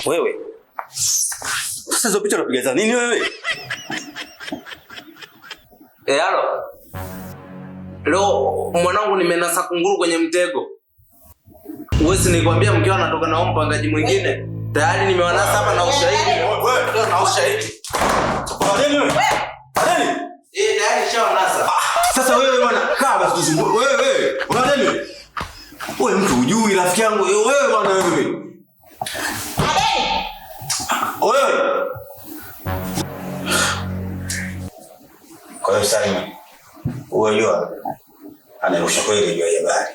Wewe. Sasa hizo picha unapiga za nini wewe? Halo. Leo mwanangu nimenasa kunguru kwenye mtego. Wewe si nikwambia mkeo anatoka na mpangaji mwingine. Tayari nimewanasa hapa na ushahidi. Wewe na ushahidi. Kwa nini wewe? Nini? Tayari shawanasa. Sasa wewe bwana kaa basi tusumbue. Wewe. Una nini? Wewe mtu hujui rafiki yangu. Wewe bwana wewe. Wewe. Kwa hiyo Simon, unajua anarusha kweli juu ya habari.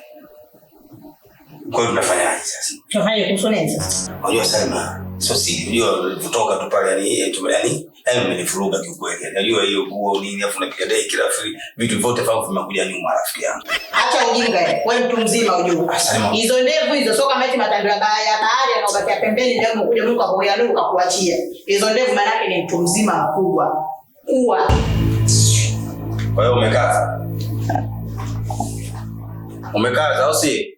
Kwa hiyo tunafanyaje sasa? Tunafanya kuhusu nini sasa? Unajua Simon, sio si unajua kutoka tu pale yani umenifuruga kiukweli. Unajua hiyo nguo nini afu napiga dai kila vitu vyote vao vimekuja nyuma rafiki yangu. Acha ujinga wewe mtu mzima ujue. Hizo ndevu hizo sio kama eti matando ya bahari yanaobakia pembeni ndio mkuja Mungu akakuyanuka kuachia. Hizo ndevu maana yake ni mtu mzima mkubwa. Kuwa kwa hiyo umekaza. Umekaza au si?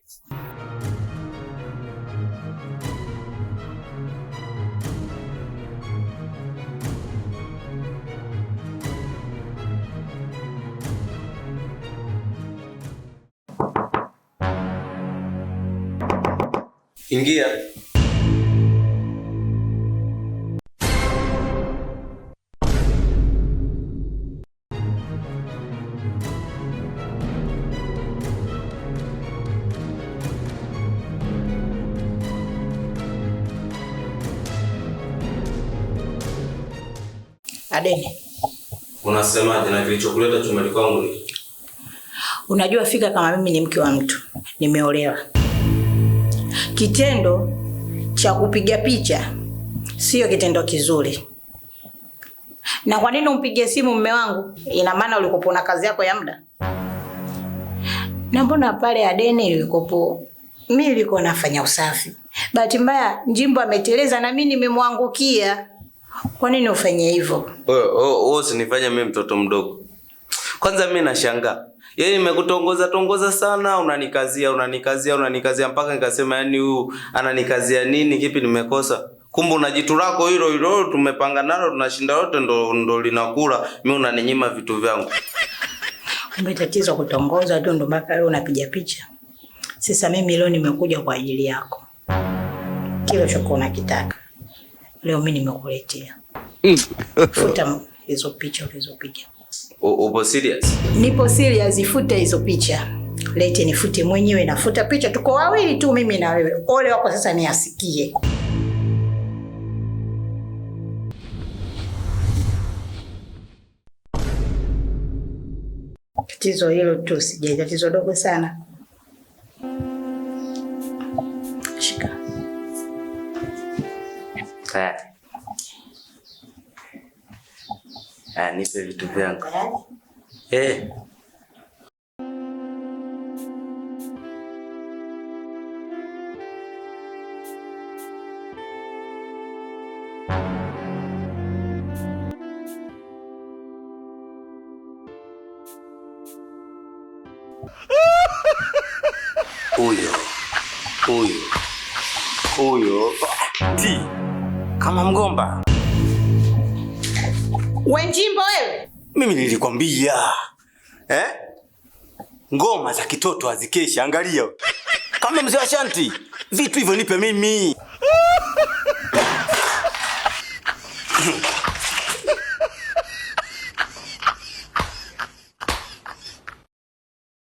Ingia. Adeni. Unasemaje na kilichokuleta chumbani kwangu ni? Unajua fika kama mimi ni mke wa mtu. Nimeolewa. Kitendo cha kupiga picha sio kitendo kizuri. Na kwa nini umpige simu mume wangu? Ina maana ulikopo na kazi yako ya muda. Na mbona pale Adeni ilikopo mimi nilikuwa nafanya usafi. Bahati mbaya Njimbo ameteleza na mimi nimemwangukia. Kwa nini ufanye hivyo? Wewe usinifanye mimi mtoto mdogo. Kwanza mimi nashangaa. Yeye nimekutongoza sana, unanikazia mpaka nikasema yani huyu ananikazia nini, kipi nimekosa? Kumbe unajitu lako hilo tumepanga nalo tunashinda wote ndo linakula, mimi unaninyima vitu vyangu. Umetatizo kutongoza tu ndo mpaka leo unapiga picha. Sasa mimi leo nimekuja kwa ajili yako. Kile choko unakitaka. Leo mimi nimekuletea. Futa hizo picha ulizopiga. Upo serious? Nipo serious, ifute hizo picha. Lete nifute mwenyewe, nafuta picha, tuko wawili tu mimi na wewe. Ole wako sasa ni asikie. Tatizo hilo tu sije, tatizo dogo sana. Shika. Nipe vitu vyangu. Huyo ti kama mgomba. Wewe Njimbo wewe? Mimi nilikwambia. Ngoma za kitoto hazikeshi, angalia. Kama mzee wa Shanti, vitu hivyo nipe mimi.